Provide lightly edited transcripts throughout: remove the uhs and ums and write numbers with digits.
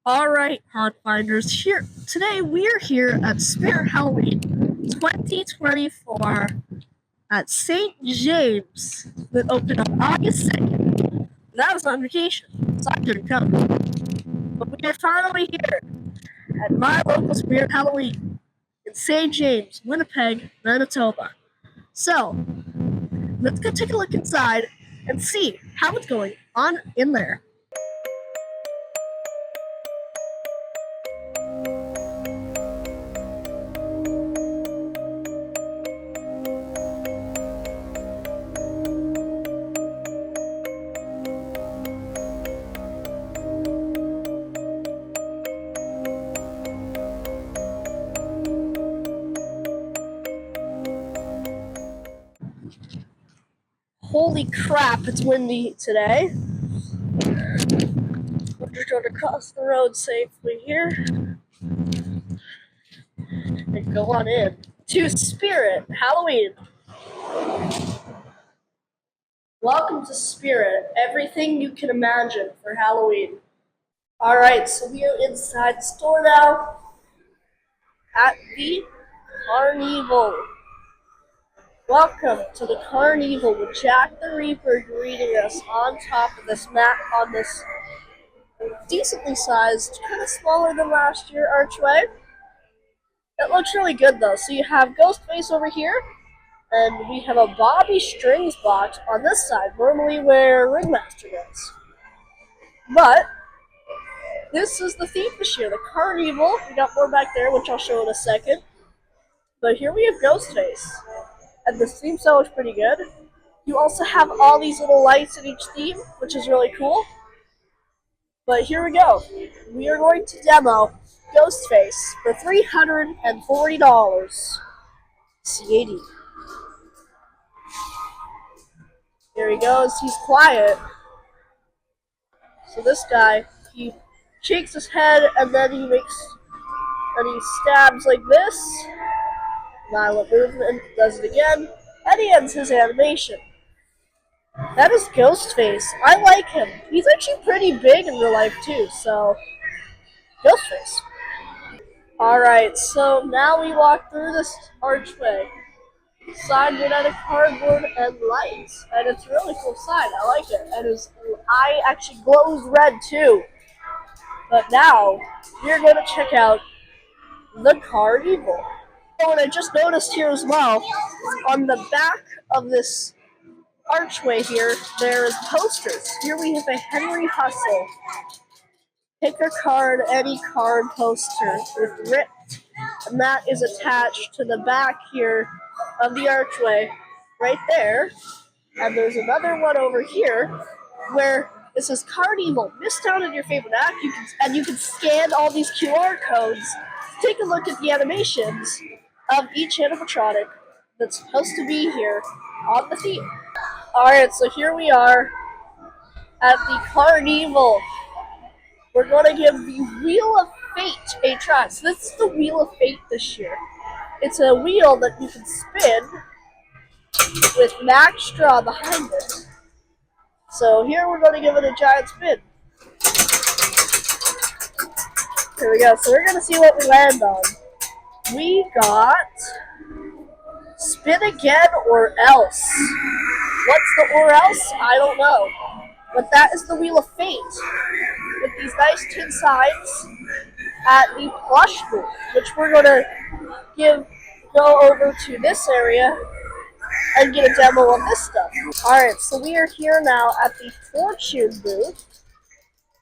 Alright, Hauntfinders, here today we are here at Spirit Halloween 2024 at St. James that opened on August 2nd. That was on vacation, so I couldn't come. But we are finally here at my local Spirit Halloween in St. James, Winnipeg, Manitoba. So, let's go take a look inside and see how it's going on in there. Holy crap, it's windy today. We're just going to cross the road safely here and go on in to Spirit Halloween. Welcome to Spirit, everything you can imagine for Halloween. Alright, so we are inside the store now at the Carnival. Welcome to the Carnival with Jack the Reaper greeting us on top of this mat on this decently sized, kind of smaller than last year archway. It looks really good though. So you have Ghostface over here, and we have a Bobby Strings box on this side, normally where Ringmaster goes. But this is the theme this year, the Carnival. We got more back there, which I'll show in a second. But here we have Ghostface, and this theme style is pretty good. You also have all these little lights in each theme, which is really cool. But here we go. We are going to demo Ghostface for $340. CAD. Here he goes. He's quiet. So this guy, he shakes his head and then he stabs like this. Violent movement, does it again, and he ends his animation. That is Ghostface. I like him. He's actually pretty big in real life too, so Ghostface. Alright, so now we walk through this archway. Sign made out of cardboard and lights, and it's a really cool sign. I like it, and his eye actually glows red too. But now we're going to check out the Carnevil. Oh, and I just noticed here as well, on the back of this archway here, there's posters. Here we have a Henry Hustle. Pick a card, any card poster with ripped, and that is attached to the back here of the archway, right there. And there's another one over here where it says Carnival. Miss out on your favorite act, you can scan all these QR codes. Take a look at the animations of each animatronic that's supposed to be here on the theme. Alright, so here we are at the Carnival. We're going to give the Wheel of Fate a try. So this is the Wheel of Fate this year. It's a wheel that you can spin with Max Straw behind it. So here we're going to give it a giant spin. Here we go. So we're going to see what we land on. We got Spin Again or Else. What's the or else? I don't know. But that is the Wheel of Fate with these nice tin signs at the plush booth, which we're going to go over to this area and get a demo of this stuff. Alright, so we are here now at the Fortune booth,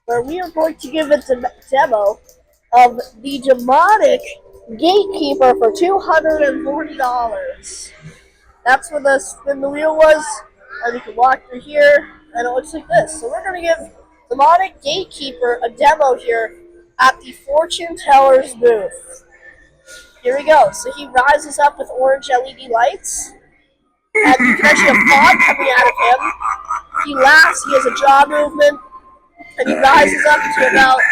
where we are going to give a demo of the demonic Gatekeeper for $240. That's where the spin the wheel was, and you can walk through here, and it looks like this. So we're going to give Demonic Gatekeeper a demo here at the Fortune Teller's booth. Here we go. So he rises up with orange LED lights, and you can actually have fog coming out of him. He laughs, he has a jaw movement, and he rises up to about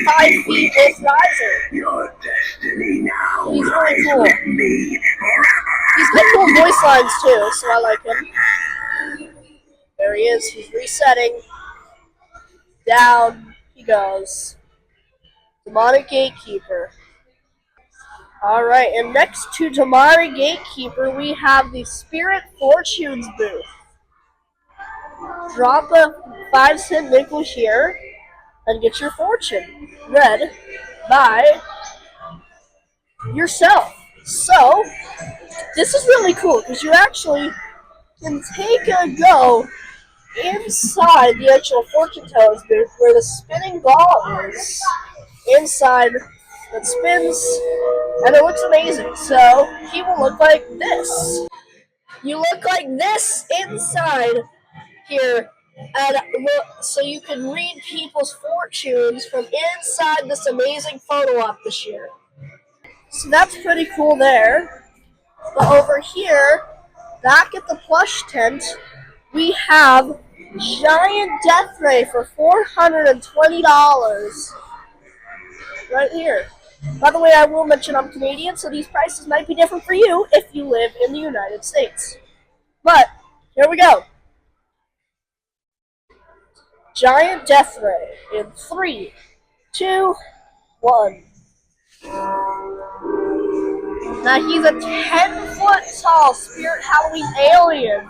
5 feet with riser. Your destiny now. He's really cool. He's got cool voice lines too, so I like him. There he is. He's resetting. Down he goes. Demonic Gatekeeper. Alright, and next to Demonic Gatekeeper, we have the Spirit Fortunes booth. Drop a 5-cent nickel here and get your fortune read by yourself. So, this is really cool because you actually can take a go inside the actual fortune teller's booth where the spinning ball is inside that spins, and it looks amazing. So he will look like this. You look like this inside here, and look, so you can read people's fortunes from inside this amazing photo op this year. So that's pretty cool there. But over here, back at the plush tent, we have Giant Death Ray for $420 right here. By the way, I will mention I'm Canadian, so these prices might be different for you if you live in the United States. But, here we go. Giant Death Ray in 3, 2, 1. Now he's a 10-foot tall Spirit Halloween alien.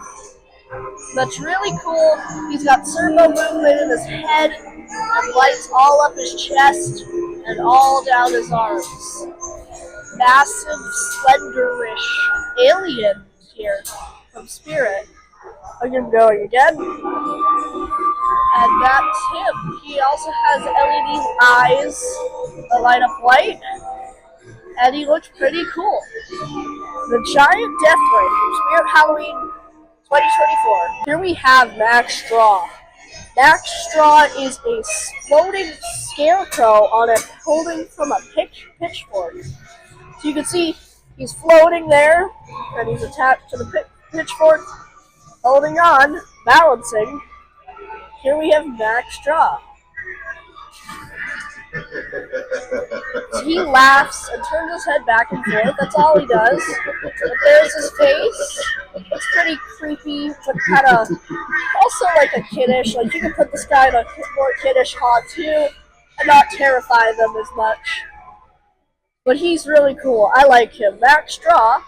That's really cool. He's got servo movement in his head and lights all up his chest and all down his arms. Massive, slenderish alien here from Spirit. I'm going again. And that's him. He also has LED eyes that light up white. And he looks pretty cool. The Giant Death Ray from Spirit Halloween 2024. Here we have Max Straw. Max Straw is a floating scarecrow on a holding from a pitchfork. So you can see he's floating there, and he's attached to the pitchfork, holding on, balancing. Here we have Max Straw. So he laughs and turns his head back and forth. That's all he does. But there's his face. It's pretty creepy, but kind of also like a kiddish. Like you can put this guy in a more kiddish haunt too, and not terrify them as much. But he's really cool. I like him. Max Straw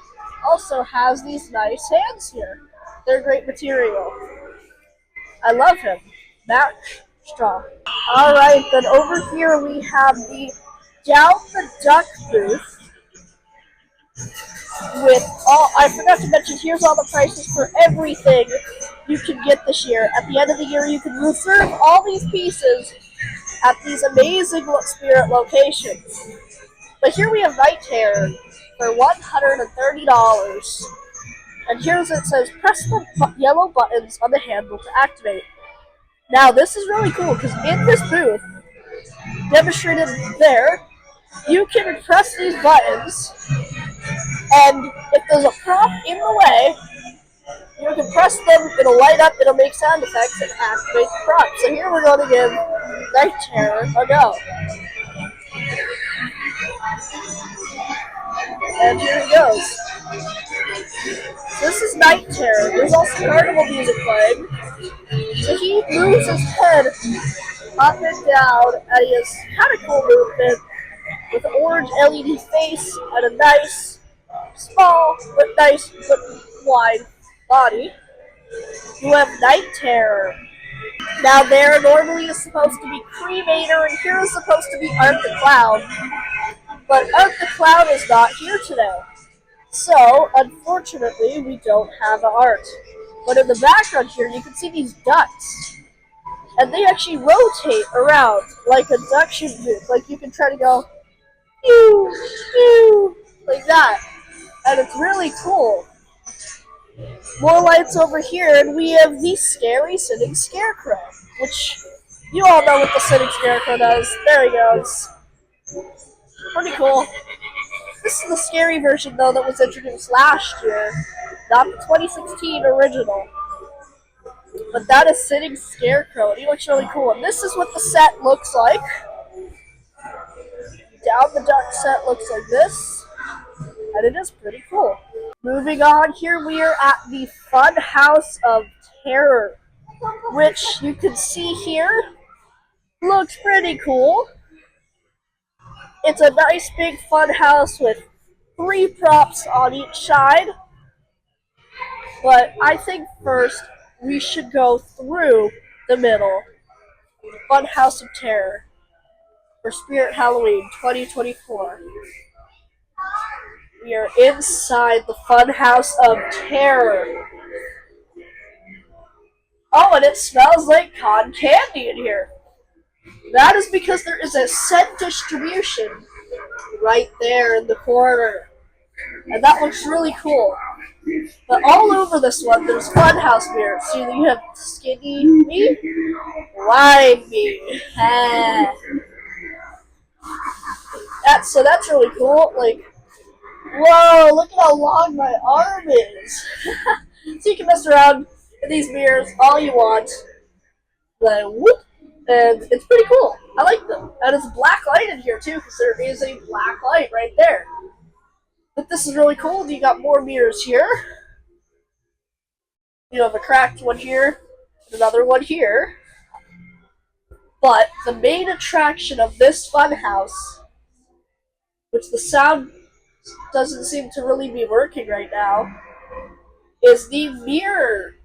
also has these nice hands here. They're great material. I love him. Max Straw. Alright, then over here we have the Down the Duck booth with all, I forgot to mention, here's all the prices for everything you can get this year. At the end of the year, you can reserve all these pieces at these amazing Spirit locations. But here we have Night Terror for $130. And here's it says, press the yellow buttons on the handle to activate. Now, this is really cool, because in this booth, demonstrated there, you can press these buttons, and if there's a prop in the way, you can press them, it'll light up, it'll make sound effects, and activate the prop. So here we're going to give Night Terror a go. And here he goes. This is Night Terror. There's also Carnival music playing. So he moves his head up and down, and he has kind of cool movement with an orange LED face and a nice, small but nice but wide body. You have Night Terror. Now there normally is supposed to be Cremator, and here is supposed to be Art the Clown. But Art the Clown is not here today. So, unfortunately, we don't have an art. But in the background here, you can see these ducks. And they actually rotate around like a duction booth. Like you can try to go, pew, pew, like that. And it's really cool. More lights over here, and we have the scary sitting scarecrow. Which, you all know what the sitting scarecrow does. There he goes. Pretty cool. This is the scary version, though, that was introduced last year, not the 2016 original. But that is Sitting Scarecrow, and he looks really cool. And this is what the set looks like. Down the Duck set looks like this, and it is pretty cool. Moving on, here we are at the Fun House of Terror, which you can see here looks pretty cool. It's a nice big fun house with 3 props on each side. But I think first we should go through the middle. Fun House of Terror for Spirit Halloween 2024. We are inside the Fun House of Terror. Oh, and it smells like cotton candy in here. That is because there is a scent distribution right there in the corner. And that looks really cool. But all over this one, there's Funhouse mirrors. So you have skinny me, wide me. So that's really cool. Like, whoa, look at how long my arm is. So you can mess around in these mirrors all you want. Like, whoop. And it's pretty cool. I like them. And it's black light in here too, because there is a black light right there. But this is really cool. You got more mirrors here. You have a cracked one here, and another one here. But the main attraction of this fun house, which the sound doesn't seem to really be working right now, is the mirror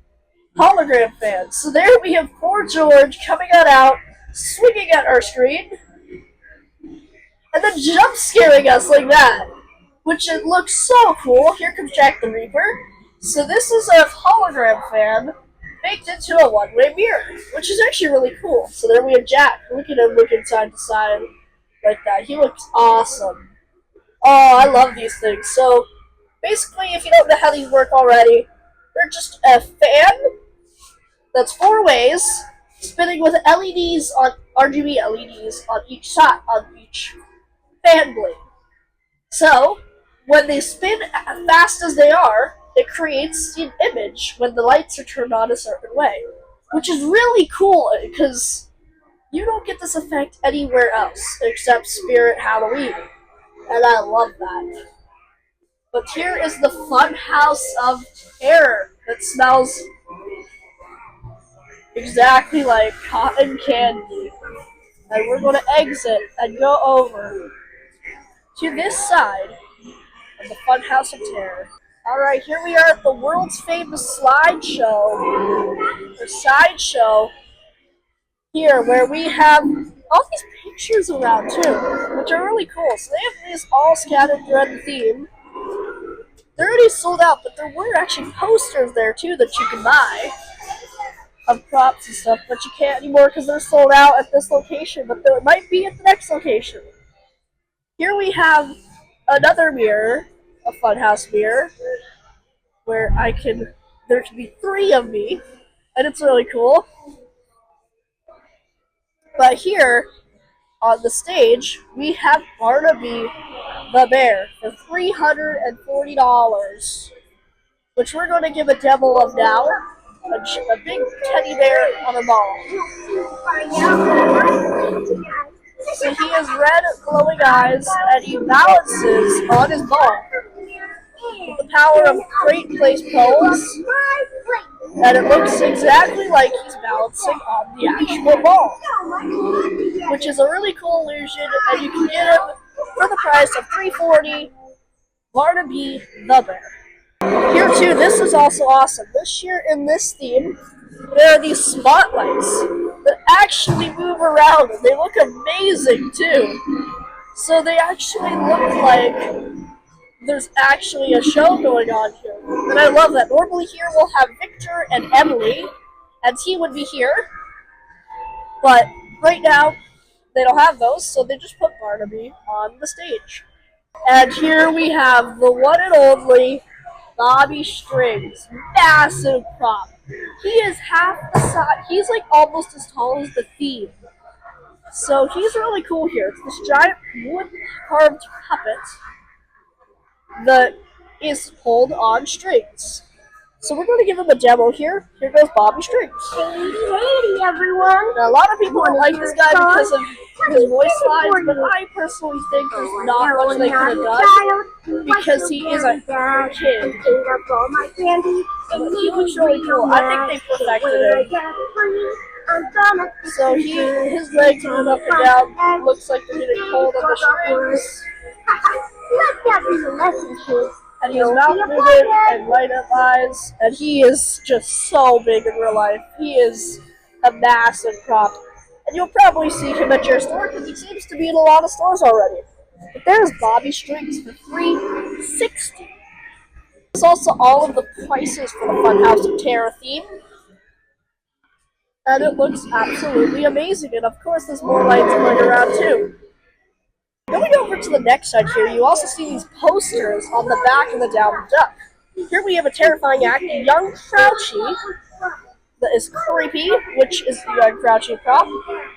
hologram fan. So there we have poor George coming on out, swinging at our screen, and then jump scaring us like that. Which it looks so cool. Here comes Jack the Reaper. So this is a hologram fan baked into a one-way mirror, which is actually really cool. So there we have Jack. Look at him looking side to side like that. He looks awesome. Oh, I love these things. So basically, if you don't know how these work already, they're just a fan that's 4 ways, spinning with LEDs on RGB LEDs on each side, on each fan blade. So when they spin as fast as they are, it creates an image when the lights are turned on a certain way, which is really cool because you don't get this effect anywhere else except Spirit Halloween, and I love that. But here is the Fun House of Terror that smells exactly like cotton candy, and we're going to exit and go over to this side of the Fun House of Terror. Alright, here we are at the world's famous Sideshow here, where we have all these pictures around too, which are really cool. So they have these all scattered throughout the theme. They're already sold out, but there were actually posters there too that you can buy of props and stuff, but you can't anymore because they're sold out at this location, but they might be at the next location. Here we have another mirror, a funhouse mirror, where there can be 3 of me, and it's really cool. But here, on the stage, we have Barnaby the Bear for $340, which we're going to give a demo of now. A big teddy bear on a ball. So he has red glowing eyes, and he balances on his ball with the power of Great Place Pose, and it looks exactly like he's balancing on the actual ball, which is a really cool illusion, and you can get him for the price of $340. Barnaby the Bear. Here too, this is also awesome. This year in this theme, there are these spotlights that actually move around, and they look amazing too. So they actually look like there's actually a show going on here. And I love that. Normally here we'll have Victor and Emily, and he would be here. But right now, they don't have those, so they just put Barnaby on the stage. And here we have the one and only Bobby Strings, massive prop. He is half the size. He's like almost as tall as the theme. So he's really cool here. It's this giant wood carved puppet that is pulled on strings. So we're going to give him a demo here. Here goes Bobby Strings. Hey, everyone. Now, a lot of people don't like this guy because of his voice lines, but I personally think there's not much they could have done because he is a kid. But he looks really cool. I think they perfected him. So his legs move up and down. Looks like they're getting hold on the strings. Let that be the lesson, kid. And he has mouth movement and light up eyes, and he is just so big in real life. He is a massive prop. And you'll probably see him at your store because he seems to be in a lot of stores already. But there's Bobby Strings for $360. There's also all of the prices for the Funhouse of Terror theme. And it looks absolutely amazing. And of course, there's more lights going around too. Going over to the next side here, you also see these posters on the back of the Downed Duck. Here we have a terrifying acting young Crouchy that is creepy, which is the young Crouchy prop.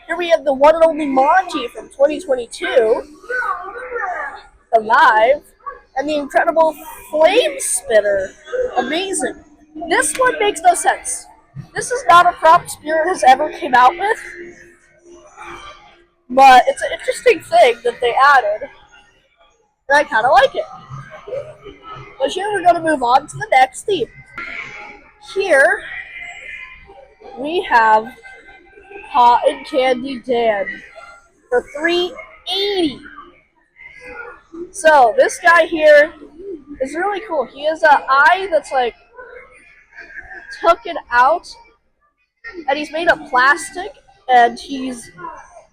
Here we have the one and only Monty from 2022, alive, and the incredible Flame Spitter. Amazing. This one makes no sense. This is not a prop Spirit has ever came out with. But it's an interesting thing that they added, and I kind of like it. But here we're going to move on to the next theme. Here we have Cotton Candy Dan for $380. So this guy here is really cool. He has an eye that's like taken out, and he's made of plastic, and he's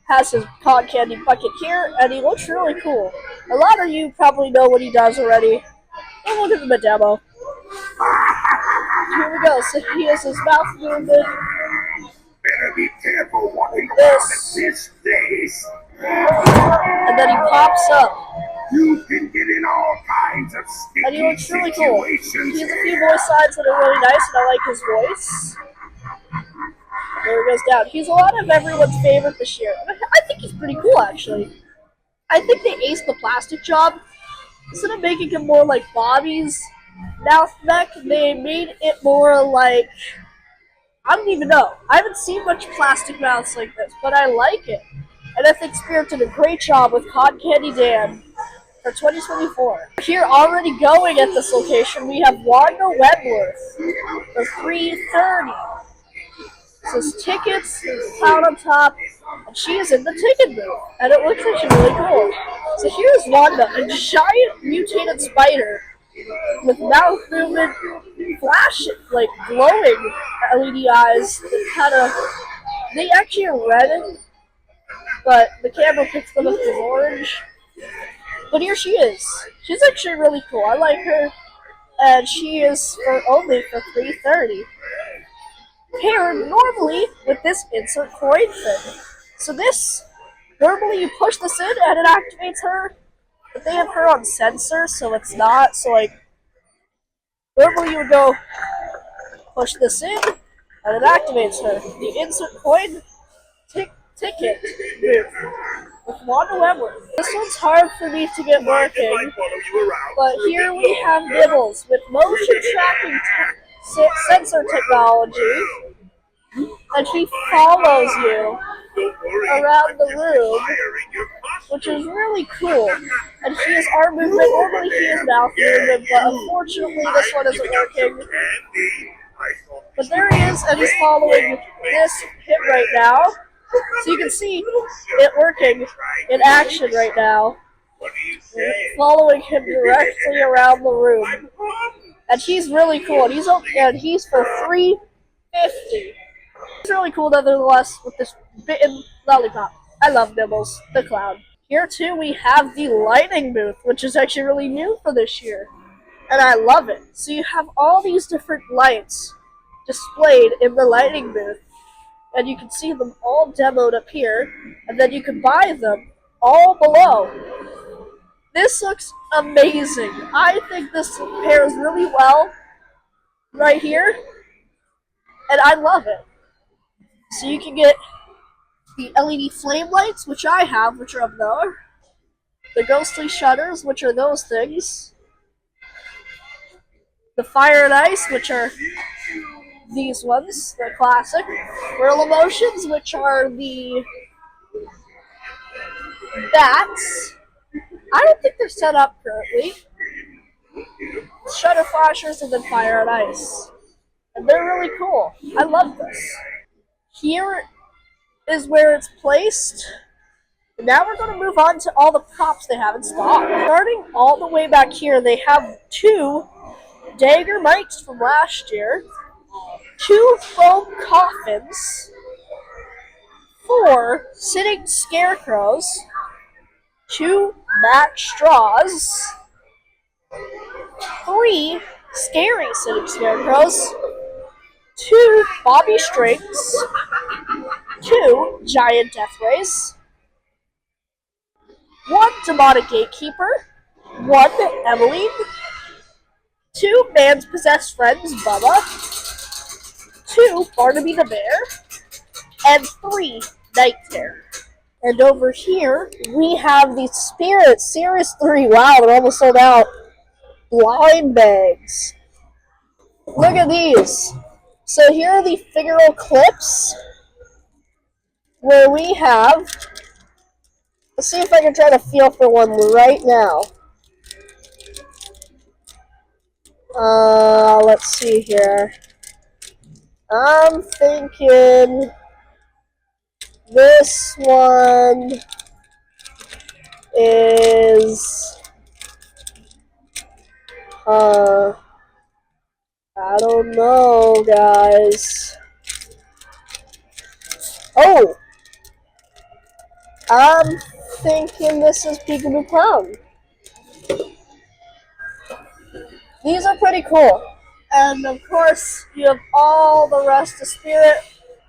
has his cotton candy bucket here, and he looks really cool. A lot of you probably know what he does already. We'll give him a demo. Here we go. So he has his mouth movement. Better be careful walking around at this place. And then he pops up. You can get in all kinds of sticky And he looks really cool. He situations. has a few voice lines that are really nice, and I like his voice. There he goes down. He's a lot of everyone's favorite this year. I think he's pretty cool, actually. I think they aced the plastic job. Instead of making him more like Bobby's mouth mech, they made it more like... I don't even know. I haven't seen much plastic mouths like this, but I like it. And I think Spirit did a great job with Cotton Candy Dan for 2024. Here, already going at this location, we have Wanda Wentworth for $330. Says tickets, there's a cloud on top, and she is in the ticket booth, and it looks like she's really cool. So here's Wanda, a giant mutated spider with mouth movement, flashing, like glowing LED eyes that kind of, they actually are red, but the camera picks them up as orange. But here she is. She's actually really cool. I like her, and she is only for $330. Paired normally with this insert coin thing. So this, normally you push this in and it activates her, but they have her on sensor, so it's not. So like, normally you would go push this in and it activates her. The insert coin ticket booth with Wanda Wentworth. This one's hard for me to get working, but here we have Nibbles with motion tracking sensor technology, and he follows you around the room, which is really cool. And he has arm movement, normally he has mouth movement, but unfortunately this one isn't working. But there he is, and he's following this hit right now. So you can see it working in action right now. Following him directly around the room. And he's really cool, and he's for $350. It's really cool nonetheless with this bitten lollipop. I love Nibbles, the clown. Here too we have the lighting booth, which is actually really new for this year. And I love it. So you have all these different lights displayed in the lighting booth. And you can see them all demoed up here. And then you can buy them all below. This looks amazing. I think this pairs really well right here. And I love it. So you can get the LED flame lights, which I have, which are up there. The ghostly shutters, which are those things. The fire and ice, which are these ones, the classic. Whirl emotions, which are the bats. I don't think they're set up currently. Shutter flashers and then fire and ice. And they're really cool. I love this. Here is where it's placed. Now we're going to move on to all the props they have in stock. Starting all the way back here, they have 2 dagger mics from last year, 2 foam coffins, 4 sitting scarecrows, 2 match straws, 3 scary sitting scarecrows, 2 bobby strings, 2 giant death rays, 1 demonic gatekeeper, 1 Emily, 2 man's possessed friends Bubba, 2 Barnaby the bear, and 3 night terror. And over here we have the Spirit Series 3. Wow, they're almost sold out. Blind bags. Look at these. So here are the figural clips where we have. Let's see if I can try to feel for one right now. Let's see here. I'm thinking this one is I don't know, guys. Oh! I'm thinking this is Peekaboo Clown. These are pretty cool. And of course, you have all the rest of Spirit,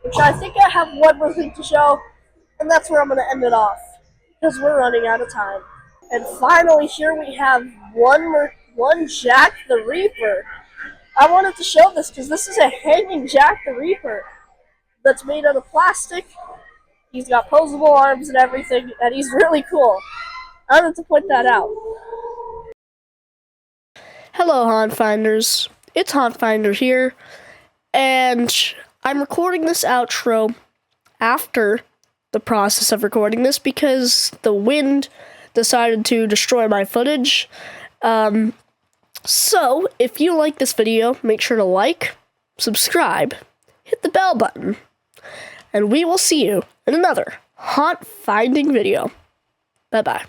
which I think I have one more thing to show, and that's where I'm going to end it off, because we're running out of time. And finally, here we have one Jack the Reaper. I wanted to show this because this is a hanging Jack the Reaper that's made out of plastic. He's got posable arms and everything, and he's really cool. I wanted to point that out. Hello, Hauntfinders. It's Hauntfinder here, and I'm recording this outro after the process of recording this because the wind decided to destroy my footage. So, if you like this video, make sure to like, subscribe, hit the bell button, and we will see you in another haunt finding video. Bye-bye.